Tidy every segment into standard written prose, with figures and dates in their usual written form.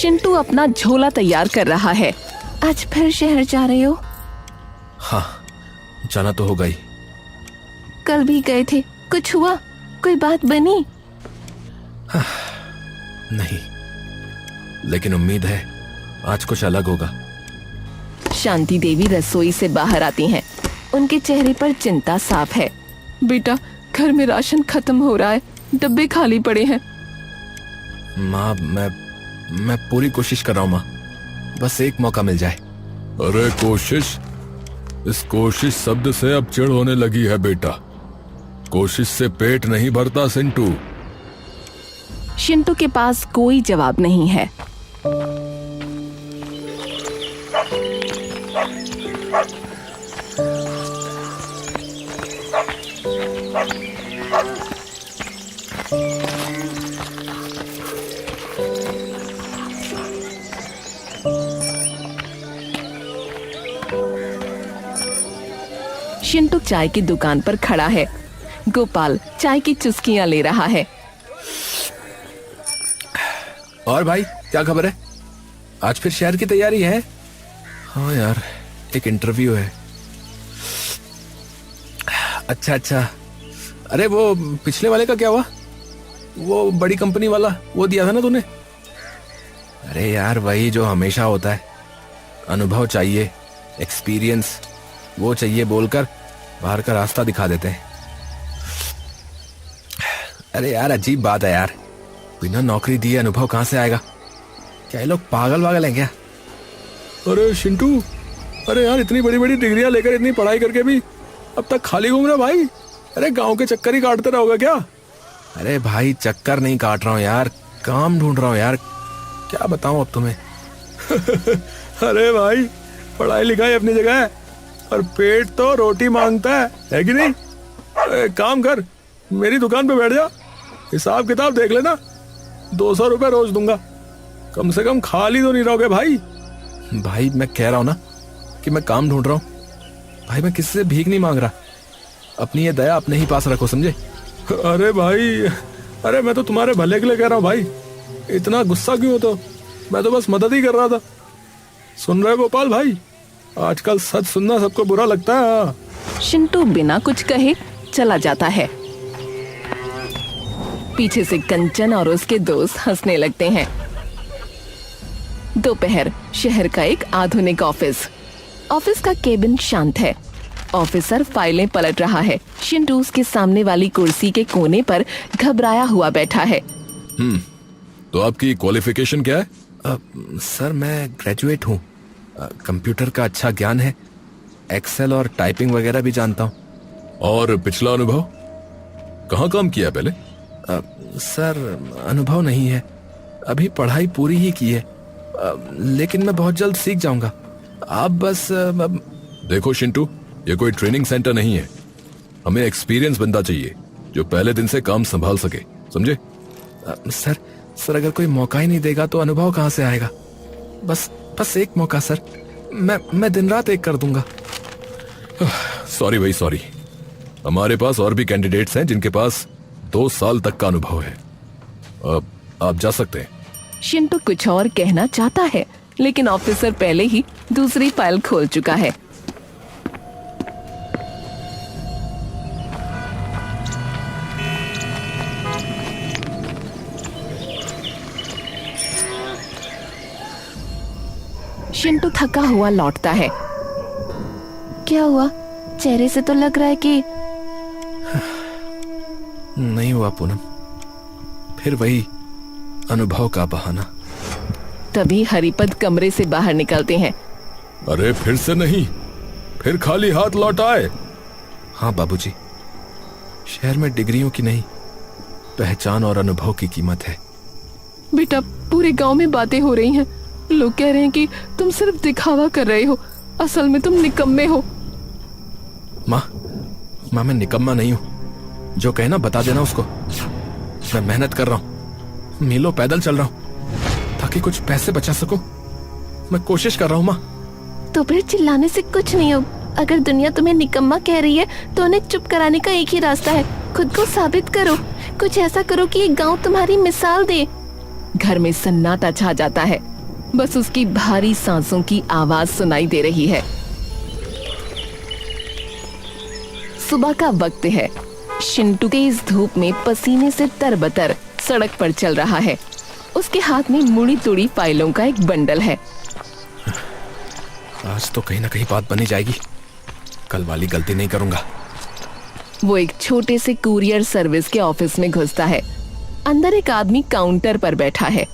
शिंटू अपना झोला तैयार कर रहा है। आज फिर शहर जा रहे हो? हाँ, जाना तो होगा ही। कल भी गए थे, कुछ हुआ? कोई बात बनी? नहीं, लेकिन उम्मीद है आज कुछ अलग होगा। शांति देवी रसोई से बाहर आती हैं। उनके चेहरे पर चिंता साफ है। बेटा, घर में राशन खत्म हो रहा है, डब्बे खाली पड़े हैं। माँ, मैं पूरी कोशिश कर रहा हूँ माँ, बस एक मौका मिल जाए। अरे कोशिश, इस कोशिश शब्द से अब चिढ़ होने लगी है बेटा। कोशिश से पेट नहीं भरता सिंटू। शिंटू के पास कोई जवाब नहीं है। शिंटू चाय की दुकान पर खड़ा है। गोपाल चाय की चुस्कियां ले रहा है। और भाई, क्या खबर है? आज फिर शहर की तैयारी है? हाँ यार, एक इंटरव्यू है। अच्छा। अरे वो पिछले वाले का क्या हुआ? वो बड़ी कंपनी वाला, वो दिया था ना तूने? अरे यार, वही जो हमेशा होता है। अनुभव चाहिए, एक्सपीरियंस वो चाहिए बोलकर बाहर का रास्ता दिखा देते हैं। अरे यार, अजीब बात है यार, बिना नौकरी दिए अनुभव कहां से आएगा? क्या ये लोग पागल वागल हैं क्या? अरे शिंटू, अरे यार, इतनी बड़ी बड़ी डिग्रियां लेकर इतनी पढ़ाई करके भी अब तक खाली घूम रहा भाई। अरे गांव के चक्कर ही काटते रहोगे क्या? अरे भाई, चक्कर नहीं काट रहा हूँ यार, काम ढूंढ रहा हूँ यार। क्या बताऊं अब तुम्हें? अरे भाई, पढ़ाई लिखाई अपनी जगह है और पेट तो रोटी मांगता है कि नहीं? काम कर, मेरी दुकान पे बैठ जा, हिसाब किताब देख लेना। 200 रुपए रोज दूंगा, कम से कम खाली तो नहीं रहोगे भाई। भाई, मैं कह रहा हूँ ना कि मैं काम ढूंढ रहा हूँ। भाई, मैं किसी से भीख नहीं मांग रहा। अपनी ये दया अपने ही पास रखो, समझे? अरे भाई, अरे मैं तो तुम्हारे भले के लिए कह रहा हूँ भाई, इतना गुस्सा क्यों हो? तो मैं तो बस मदद ही कर रहा था। सुन रहे गोपाल भाई, आजकल सच सुनना सबको बुरा लगता है। शिंटू बिना कुछ कहे चला जाता है। पीछे से कंचन और उसके दोस्त हंसने लगते हैं। दोपहर, शहर का एक आधुनिक ऑफिस का केबिन शांत है। ऑफिसर फाइलें पलट रहा है। शिंटू उसके सामने वाली कुर्सी के कोने पर घबराया हुआ बैठा है। तो आपकी क्वालिफिकेशन क्या है? सर, मैं ग्रेजुएट हूँ। कंप्यूटर का अच्छा ज्ञान है, एक्सेल और टाइपिंग वगैरह भी जानता हूँ। और पिछला अनुभव? कहाँ काम किया है पहले? सर, अनुभव नहीं है, अभी पढ़ाई पूरी ही की है, लेकिन मैं बहुत जल्द सीख जाऊंगा। आप बस देखो शिंटू, ये कोई ट्रेनिंग सेंटर नहीं है। हमें एक्सपीरियंस बंदा चाहिए जो पहले दिन से काम संभाल सके, समझे? सर, अगर कोई मौका ही नहीं देगा तो अनुभव कहाँ से आएगा? बस एक मौका सर, मैं दिन रात एक कर दूंगा। सॉरी भाई, सॉरी। हमारे पास और भी कैंडिडेट्स हैं जिनके पास 2 साल तक का अनुभव है। आप जा सकते हैं। शिंटू कुछ और कहना चाहता है, लेकिन ऑफिसर पहले ही दूसरी फाइल खोल चुका है। शिंटू थका हुआ लौटता है। क्या हुआ? चेहरे से तो लग रहा है कि नहीं हुआ पूनम, फिर वही अनुभव का बहाना। तभी हरिपद कमरे से बाहर निकलते हैं। अरे फिर से नहीं, फिर खाली हाथ लौट आए। हाँ बाबूजी, शहर में डिग्रियों की नहीं, पहचान और अनुभव की कीमत है। बेटा, पूरे गांव में बातें हो रही हैं। लोग कह रहे हैं कि तुम सिर्फ दिखावा कर रहे हो, असल में तुम निकम्मे हो। माँ, मैं निकम्मा नहीं हूँ। जो कहना बता देना उसको। मैं मेहनत कर रहा हूँ, मीलों पैदल चल रहा हूँ ताकि कुछ पैसे बचा सकूं। मैं कोशिश कर रहा हूँ माँ। तो फिर चिल्लाने से कुछ नहीं हो। अगर दुनिया तुम्हें निकम्मा कह रही है तो उन्हें चुप कराने का एक ही रास्ता है, खुद को साबित करो। कुछ ऐसा करो कि ये गांव तुम्हारी मिसाल दे। घर में सन्नाटा छा जाता है। बस उसकी भारी सांसों की आवाज सुनाई दे रही है। सुबह का वक्त है। चिंटू तेज धूप में पसीने से तरबतर सड़क पर चल रहा है। उसके हाथ में मुड़ी तुड़ी फाइलों का एक बंडल है। आज तो कहीं ना कहीं बात बनी जाएगी। कल वाली गलती नहीं करूंगा। वो एक छोटे से कुरियर सर्विस के ऑफिस में घुसता है। अंदर एक आदमी काउंटर पर बैठा है।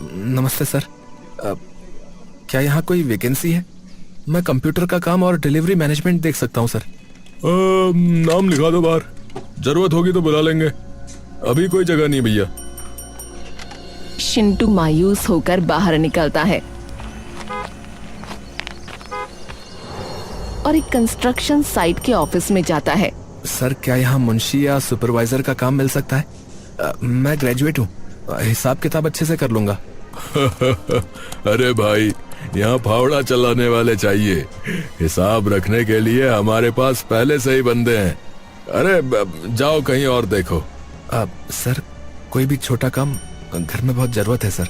नमस्ते सर। क्या यहाँ कोई वैकेंसी है? मैं कंप्यूटर का काम और डिलीवरी मैनेजमेंट देख सकता हूँ सर। नाम लिखा दो बाहर, जरूरत होगी तो बुला लेंगे। अभी कोई जगह नहीं भैया। चिंटू मायूस होकर बाहर निकलता है और एक कंस्ट्रक्शन साइट के ऑफिस में जाता है। सर क्या यहाँ मुंशी या सुपरवाइजर का काम मिल सकता है? मैं ग्रेजुएट हूँ, हिसाब किताब अच्छे से कर लूंगा। अरे भाई, यहाँ फावड़ा चलाने वाले चाहिए। हिसाब रखने के लिए हमारे पास पहले से ही बंदे हैं। अरे जाओ कहीं और देखो। सर कोई भी छोटा काम, घर में बहुत जरूरत है सर।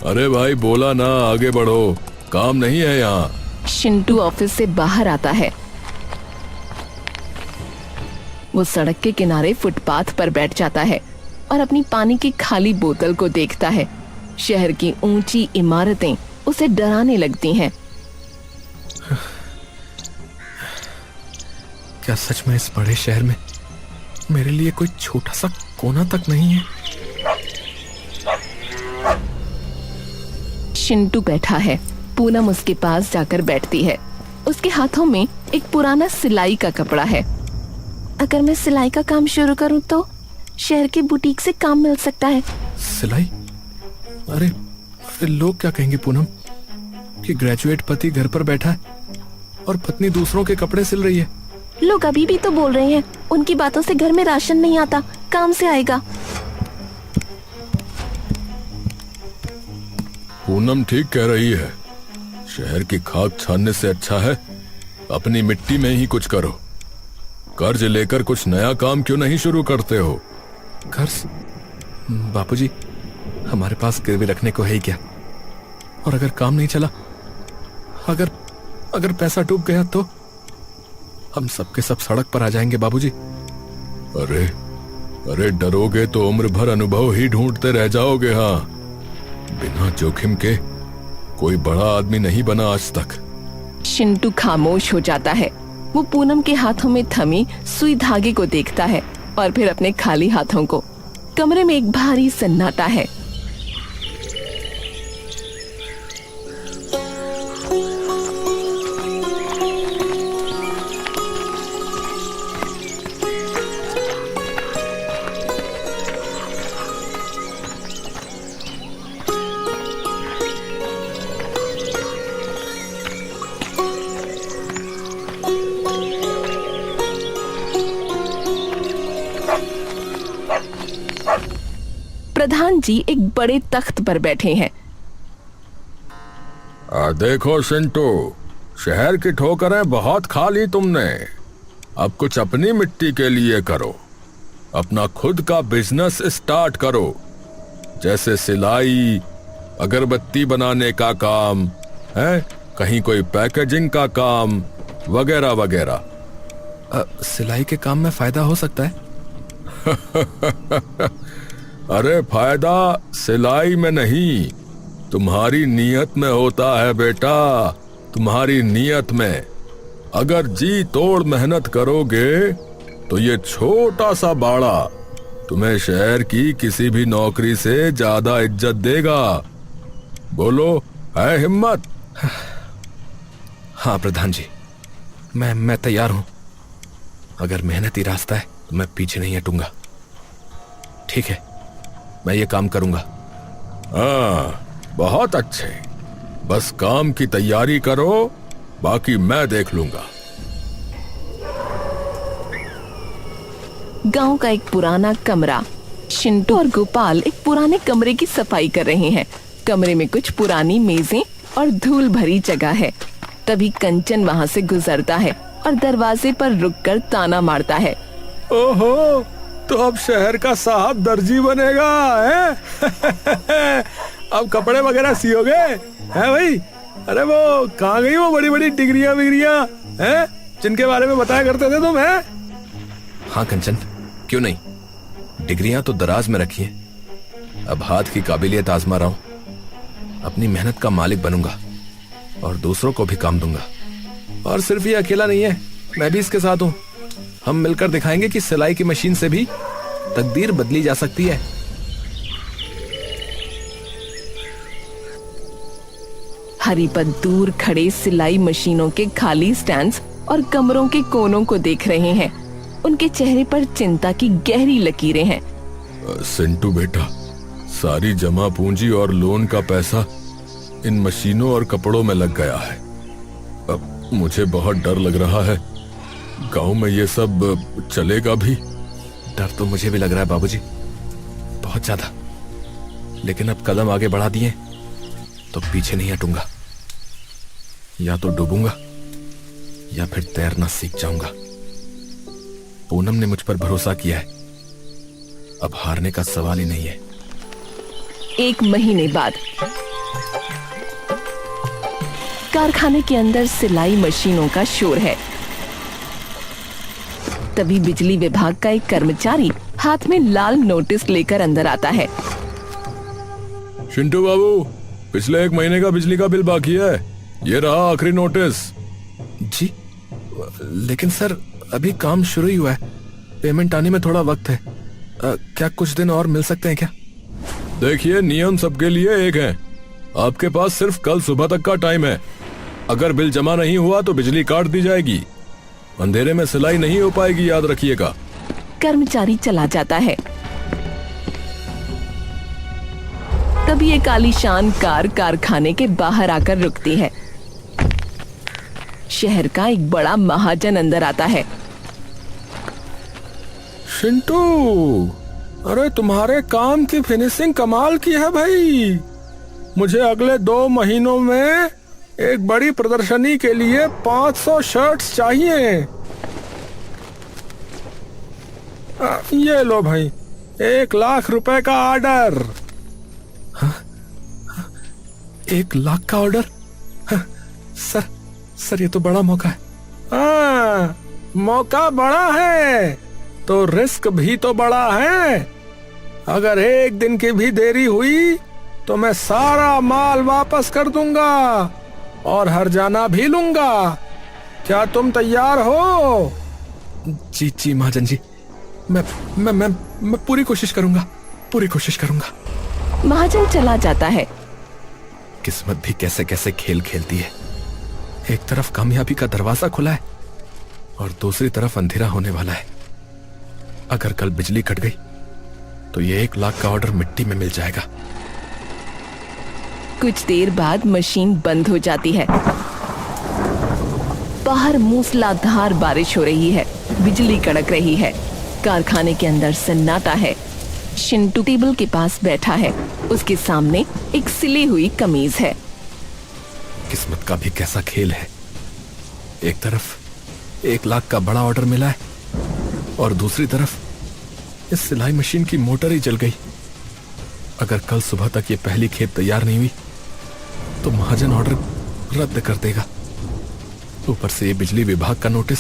अरे भाई बोला ना, आगे बढ़ो, काम नहीं है यहाँ। चिंटू ऑफिस से बाहर आता है। वो सड़क के किनारे फुटपाथ पर बैठ जाता है और अपनी पानी की खाली बोतल को देखता है। शहर की ऊंची इमारतें उसे डराने लगती हैं। क्या सच में इस बड़े शहर में मेरे लिए कोई छोटा सा कोना तक नहीं है? चिंटू बैठा है। पूनम उसके पास जाकर बैठती है। उसके हाथों में एक पुराना सिलाई का कपड़ा है। अगर मैं सिलाई का काम शुरू करूं तो शहर के बुटीक से काम मिल सकता है। सिलाई? अरे फिर लोग क्या कहेंगे पूनम कि ग्रेजुएट पति घर पर बैठा है और पत्नी दूसरों के कपड़े सिल रही है। लोग अभी भी तो बोल रहे हैं उनकी बातों से घर में राशन नहीं आता, काम से आएगा। पूनम ठीक कह रही है। शहर की खाक छानने से अच्छा है अपनी मिट्टी में ही कुछ करो। कर्ज लेकर कुछ नया काम क्यों नहीं शुरू करते हो? कर्ज? बापूजी, हमारे पास गिरवी रखने को है ही क्या? और अगर काम नहीं चला, अगर पैसा डूब गया तो हम सबके सब सड़क पर आ जाएंगे बाबूजी। अरे डरोगे तो उम्र भर अनुभव ही ढूंढते रह जाओगे। हाँ, बिना जोखिम के कोई बड़ा आदमी नहीं बना आज तक। चिंटू खामोश हो जाता है। वो पूनम के हाथों में थमी सुई धागे को देखता है और फिर अपने खाली हाथों को। कमरे में एक भारी सन्नाटा है। प्रधान जी एक बड़े तख्त पर बैठे हैं। देखो चिंटू, शहर की ठोकरें बहुत खा ली तुमने। अब कुछ अपनी मिट्टी के लिए करो। अपना खुद का बिजनेस स्टार्ट करो, जैसे सिलाई, अगरबत्ती बनाने का काम है, कहीं कोई पैकेजिंग का काम वगैरह वगैरह। सिलाई के काम में फायदा हो सकता है? अरे फायदा सिलाई में नहीं, तुम्हारी नीयत में होता है बेटा। तुम्हारी नीयत में अगर जी तोड़ मेहनत करोगे तो ये छोटा सा बाड़ा तुम्हें शहर की किसी भी नौकरी से ज्यादा इज्जत देगा। बोलो, है हिम्मत? हाँ प्रधान जी, मैं तैयार हूं। अगर मेहनती रास्ता है तो मैं पीछे नहीं हटूंगा। ठीक है, मैं ये काम करूंगा। हाँ, बहुत अच्छे। बस काम की तैयारी करो, बाकी मैं देख लूंगा। गांव का एक पुराना कमरा। चिंटू और गोपाल एक पुराने कमरे की सफाई कर रहे हैं। कमरे में कुछ पुरानी मेजें और धूल भरी जगह है। तभी कंचन वहां से गुजरता है और दरवाजे पर रुककर ताना मारता है। ओहो, तो अब शहर का साहब दर्जी बनेगा है? अब कपड़े वगैरह सियोगे है भाई? अरे वो कहाँ गई वो बड़ी बड़ी डिग्रियां विग्रियां हैं जिनके बारे में बताया करते थे तुम? हैं? हाँ कंचन, क्यों नहीं। डिग्रियां तो दराज में रखी हैं। अब हाथ की काबिलियत आजमा रहा हूं। अपनी मेहनत का मालिक बनूंगा और दूसरों को भी काम दूंगा। और सिर्फ ये अकेला नहीं है, मैं भी इसके साथ हूं। हम मिलकर दिखाएंगे कि सिलाई की मशीन से भी तकदीर बदली जा सकती है। हरिपत दूर खड़े सिलाई मशीनों के खाली स्टैंड्स और कमरों के कोनों को देख रहे हैं। उनके चेहरे पर चिंता की गहरी लकीरें हैं। सिंटू बेटा, सारी जमा पूंजी और लोन का पैसा इन मशीनों और कपड़ों में लग गया है। अब मुझे बहुत डर लग रहा है, गांव में ये सब चलेगा भी? डर तो मुझे भी लग रहा है बाबूजी, बहुत ज्यादा। लेकिन अब कदम आगे बढ़ा दिए तो पीछे नहीं हटूंगा। या तो डूबूंगा या फिर तैरना सीख जाऊंगा। पूनम ने मुझ पर भरोसा किया है, अब हारने का सवाल ही नहीं है। 1 महीने बाद कारखाने के अंदर सिलाई मशीनों का शोर है। तभी बिजली विभाग का एक कर्मचारी हाथ में लाल नोटिस लेकर अंदर आता है। चिंटू बाबू, पिछले 1 महीने का बिजली का बिल बाकी है, ये रहा आखिरी नोटिस। जी, लेकिन सर अभी काम शुरू ही हुआ है, पेमेंट आने में थोड़ा वक्त है। क्या कुछ दिन और मिल सकते हैं क्या? देखिए, नियम सबके लिए एक है। आपके पास सिर्फ कल सुबह तक का टाइम है। अगर बिल जमा नहीं हुआ तो बिजली काट दी जाएगी। अंधेरे में सिलाई नहीं हो पाएगी, याद रखिएगा। कर्मचारी चला जाता है। तभी एक आलीशान कार कारखाने के बाहर आकर रुकती है। शहर का एक बड़ा महाजन अंदर आता है। चिंटू, अरे तुम्हारे काम की फिनिशिंग कमाल की है भाई। मुझे अगले 2 महीनों में एक बड़ी प्रदर्शनी के लिए 500 शर्ट्स चाहिए। ये लो भाई, 1 लाख रुपए का ऑर्डर। 1 लाख का ऑर्डर? सर ये तो बड़ा मौका है। हाँ, मौका बड़ा है तो रिस्क भी तो बड़ा है। अगर 1 दिन की भी देरी हुई तो मैं सारा माल वापस कर दूंगा और हर्जाना भी लूंगा। क्या तुम तैयार हो? जी महाजन जी, मैं पूरी कोशिश करूंगा। महाजन चला जाता है। किस्मत भी कैसे कैसे खेल खेलती है। एक तरफ कामयाबी का दरवाजा खुला है और दूसरी तरफ अंधेरा होने वाला है। अगर कल बिजली कट गई तो ये 1 लाख का ऑर्डर मिट्टी में मिल जाएगा। कुछ देर बाद मशीन बंद हो जाती है। बाहर मूसलाधार बारिश हो रही है, बिजली कड़क रही है। कारखाने के अंदर सन्नाटा है। चिंटू टेबल के पास बैठा है। उसके सामने एक सिली हुई कमीज है। किस्मत का भी कैसा खेल है। एक तरफ 1 लाख का बड़ा ऑर्डर मिला है और दूसरी तरफ इस सिलाई मशीन की मोटर ही जल गई। अगर कल सुबह तक ये पहली खेप तैयार नहीं हुई तो महाजन ऑर्डर रद्द कर देगा। ऊपर से ये बिजली विभाग का नोटिस,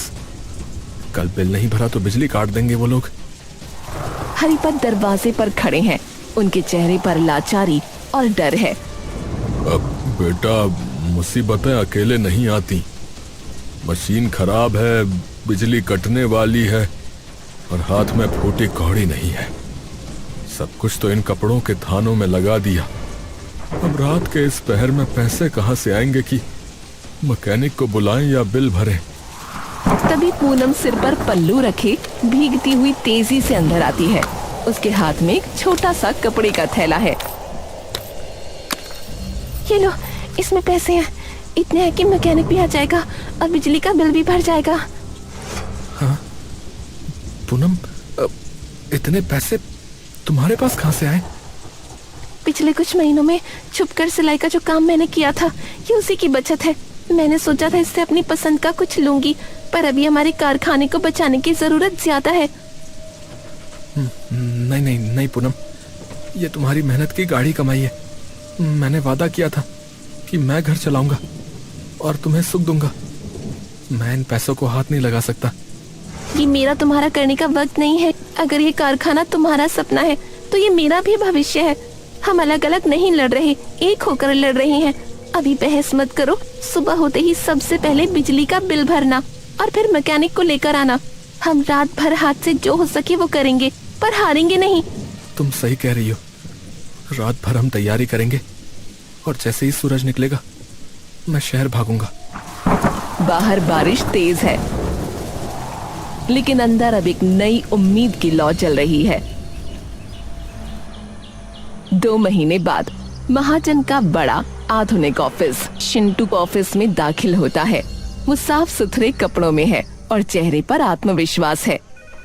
कल बिल नहीं भरा तो बिजली काट देंगे वो लोग। हरिपत दरवाजे पर खड़े हैं। उनके चेहरे पर लाचारी और डर है। अब बेटा, मुसीबतें अकेले नहीं आती। मशीन खराब है, बिजली कटने वाली है और हाथ में फूटी कौड़ी नहीं है। सब कुछ तो इन कपड़ों के थानों में लगा दिया। अब रात के इस पहर में पैसे कहां से आएंगे कि मैकेनिक को बुलाएं या बिल भरें? तभी पूनम सिर पर पल्लू रखे भीगती हुई तेजी से अंदर आती है। उसके हाथ में एक छोटा सा कपड़े का थैला है। ये लो, इसमें पैसे हैं। इतने हैं कि मैकेनिक भी आ जाएगा और बिजली का बिल भी भर जाएगा। हाँ पूनम, इतने पैसे तुम्हारे पास कहाँ से आए? पिछले कुछ महीनों में छुपकर सिलाई का जो काम मैंने किया था, ये उसी की बचत है। मैंने सोचा था इससे अपनी पसंद का कुछ लूंगी, पर अभी हमारे कारखाने को बचाने की जरूरत ज्यादा है। नहीं पूनम, ये तुम्हारी मेहनत की गाढ़ी कमाई है। मैंने वादा किया था कि मैं घर चलाऊंगा और तुम्हें सुख दूंगा। मैं इन पैसों को हाथ नहीं लगा सकता। ये मेरा तुम्हारा करने का वक्त नहीं है। अगर ये कारखाना तुम्हारा सपना है तो ये मेरा भी भविष्य है। हम अलग अलग नहीं लड़ रहे, एक होकर लड़ रहे हैं। अभी बहस मत करो। सुबह होते ही सबसे पहले बिजली का बिल भरना और फिर मैकेनिक को लेकर आना। हम रात भर हाथ से जो हो सके वो करेंगे, पर हारेंगे नहीं। तुम सही कह रही हो। रात भर हम तैयारी करेंगे और जैसे ही सूरज निकलेगा मैं शहर भागूंगा। बाहर बारिश तेज है, लेकिन अंदर अब एक नई उम्मीद की लौ जल रही है। 2 महीने बाद महाजन का बड़ा आधुनिक ऑफिस शिंटू ऑफिस में दाखिल होता है। वो साफ सुथरे कपड़ों में है और चेहरे पर आत्मविश्वास है।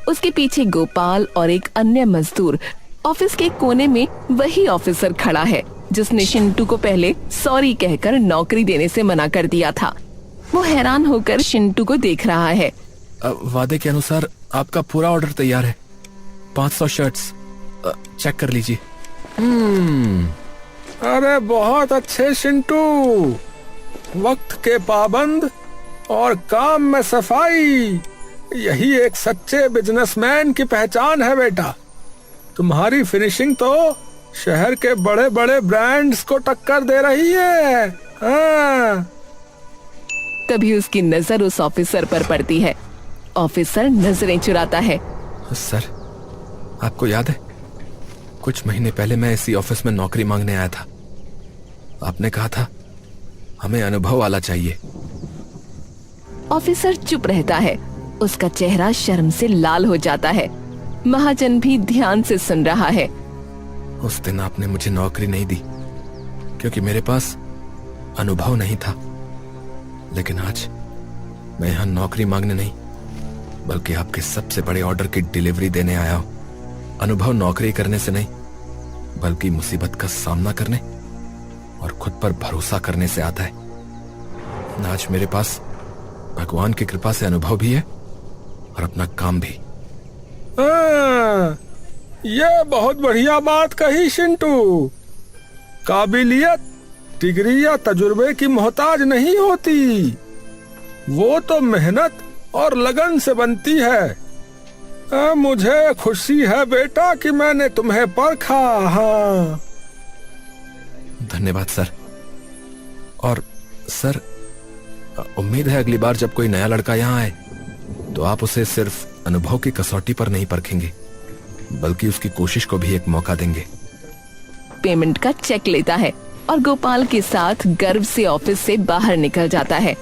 उसके पीछे गोपाल और एक अन्य मजदूर। ऑफिस के कोने में वही ऑफिसर खड़ा है जिसने शिंटू को पहले सॉरी कहकर नौकरी देने से मना कर दिया था। वो हैरान होकर शिंटू को देख रहा है। वादे के अनुसार आपका पूरा ऑर्डर तैयार है। 500 शर्ट्स चेक कर लीजिए। अरे बहुत अच्छे शिंटू, वक्त के पाबंद और काम में सफाई, यही एक सच्चे बिजनेसमैन की पहचान है बेटा। तुम्हारी फिनिशिंग तो शहर के बड़े बड़े ब्रांड्स को टक्कर दे रही है। हाँ। तभी उसकी नजर उस ऑफिसर पर पड़ती है। ऑफिसर नजरें चुराता है। सर, आपको याद है कुछ महीने पहले मैं इसी ऑफिस में नौकरी मांगने आया था। आपने कहा था हमें अनुभव वाला चाहिए। ऑफिसर चुप रहता है। उसका चेहरा शर्म से लाल हो जाता है। महाजन भी ध्यान से सुन रहा है। उस दिन आपने मुझे नौकरी नहीं दी क्योंकि मेरे पास अनुभव नहीं था, लेकिन आज मैं यहाँ नौकरी मांगने नहीं बल्कि आपके सबसे बड़े ऑर्डर की डिलीवरी देने आया हूँ। अनुभव नौकरी करने से नहीं बल्कि मुसीबत का सामना करने और खुद पर भरोसा करने से आता है। आज मेरे पास भगवान की कृपा से अनुभव भी है और अपना काम भी। ये बहुत बढ़िया बात कही शिंटू। काबिलियत डिग्री या तजुर्बे की मोहताज नहीं होती, वो तो मेहनत और लगन से बनती है। मुझे खुशी है बेटा कि मैंने तुम्हें परखा। हाँ, धन्यवाद सर। और सर, उम्मीद है अगली बार जब कोई नया लड़का यहाँ आए तो आप उसे सिर्फ अनुभव की कसौटी पर नहीं परखेंगे बल्कि उसकी कोशिश को भी एक मौका देंगे। पेमेंट का चेक लेता है और गोपाल के साथ गर्व से ऑफिस से बाहर निकल जाता है।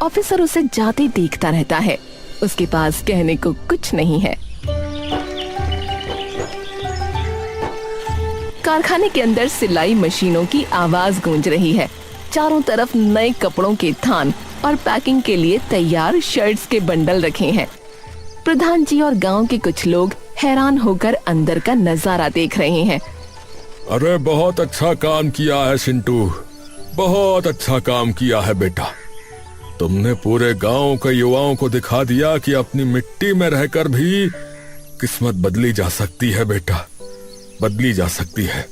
ऑफिसर उसे जाते देखता रहता है। उसके पास कहने को कुछ नहीं है। कारखाने के अंदर सिलाई मशीनों की आवाज गूंज रही है। चारों तरफ नए कपड़ों के थान और पैकिंग के लिए तैयार शर्ट्स के बंडल रखे हैं। प्रधान जी और गांव के कुछ लोग हैरान होकर अंदर का नजारा देख रहे हैं। अरे बहुत अच्छा काम किया है शिंटू, बहुत अच्छा काम किया है बेटा। तुमने पूरे गांव के युवाओं को दिखा दिया कि अपनी मिट्टी में रहकर भी किस्मत बदली जा सकती है बेटा, बदली जा सकती है।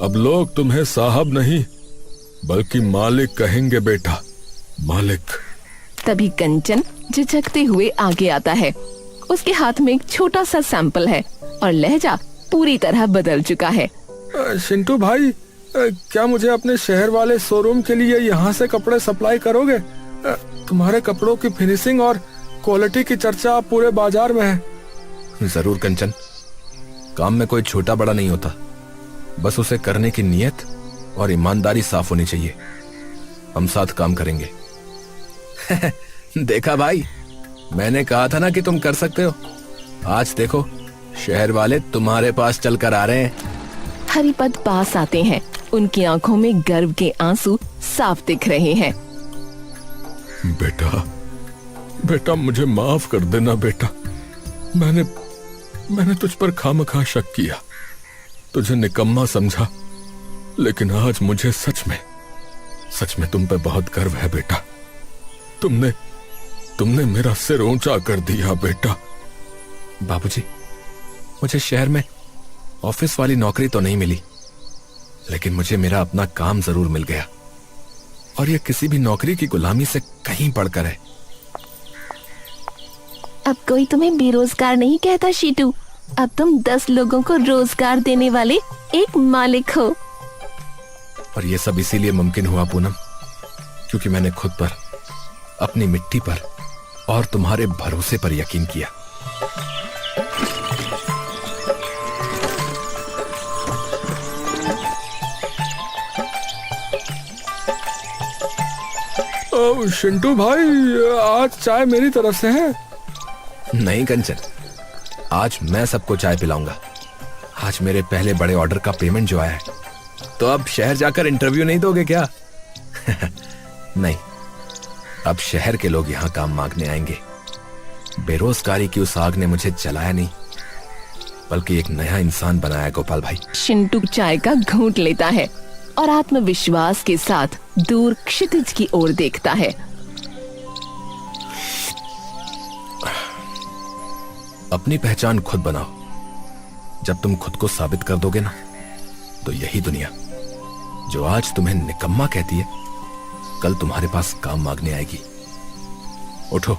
अब लोग तुम्हें साहब नहीं बल्कि मालिक कहेंगे बेटा, मालिक। तभी कंचन झिझकते हुए आगे आता है। उसके हाथ में एक छोटा सा सैंपल है और लहजा पूरी तरह बदल चुका है। शिंटू भाई, क्या मुझे अपने शहर वाले शोरूम के लिए यहाँ से कपड़े सप्लाई करोगे? तुम्हारे कपड़ों की फिनिशिंग और क्वालिटी की चर्चा पूरे बाजार में है। जरूर कंचन, काम में कोई छोटा बड़ा नहीं होता, बस उसे करने की नीयत और ईमानदारी साफ होनी चाहिए। हम साथ काम करेंगे। देखा भाई, मैंने कहा था ना कि तुम कर सकते हो। आज देखो, शहर वाले तुम्हारे पास चलकर आ रहे हैं। हरिपद पास आते हैं। उनकी आंखों में गर्व के आंसू साफ दिख रहे हैं। बेटा, बेटा मुझे माफ कर देना बेटा। मैंने तुझ पर खामखा शक किया, तुझे निकम्मा समझा, लेकिन आज मुझे सच में तुम पे बहुत गर्व है बेटा। तुमने मेरा सिर ऊंचा कर दिया बेटा। बाबूजी, मुझे शहर में ऑफिस वाली नौकरी तो नहीं मिली, लेकिन मुझे मेरा अपना काम जरूर मिल गया, और यह किसी भी नौकरी की गुलामी से कहीं बढ़कर है। अब कोई तुम्हें बेरोजगार नहीं कहता शीटू। अब तुम 10 लोगों को रोजगार देने वाले एक मालिक हो। और यह सब इसीलिए मुमकिन हुआ पूनम, क्योंकि मैंने खुद पर, अपनी मिट्टी पर और तुम्हारे भरोसे पर यकीन किया। शिंटू भाई, आज चाय मेरी तरफ से है। नहीं कंचन, आज मैं सबको चाय पिलाऊंगा। आज मेरे पहले बड़े ऑर्डर का पेमेंट जो आया है। तो अब शहर जाकर इंटरव्यू नहीं दोगे क्या? नहीं, अब शहर के लोग यहां काम मांगने आएंगे। बेरोजगारी की उस आग ने मुझे जलाया नहीं, बल्कि एक नया इंसान बनाया गोपाल भाई। चिंटू चाय का घूंट लेता है और आत्मविश्वास के साथ दूर क्षितिज की ओर देखता है। अपनी पहचान खुद बनाओ। जब तुम खुद को साबित कर दोगे ना, तो यही दुनिया जो आज तुम्हें निकम्मा कहती है, कल तुम्हारे पास काम मांगने आएगी। उठो,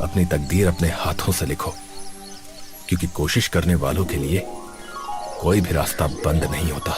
अपनी तकदीर अपने हाथों से लिखो, क्योंकि कोशिश करने वालों के लिए कोई भी रास्ता बंद नहीं होता।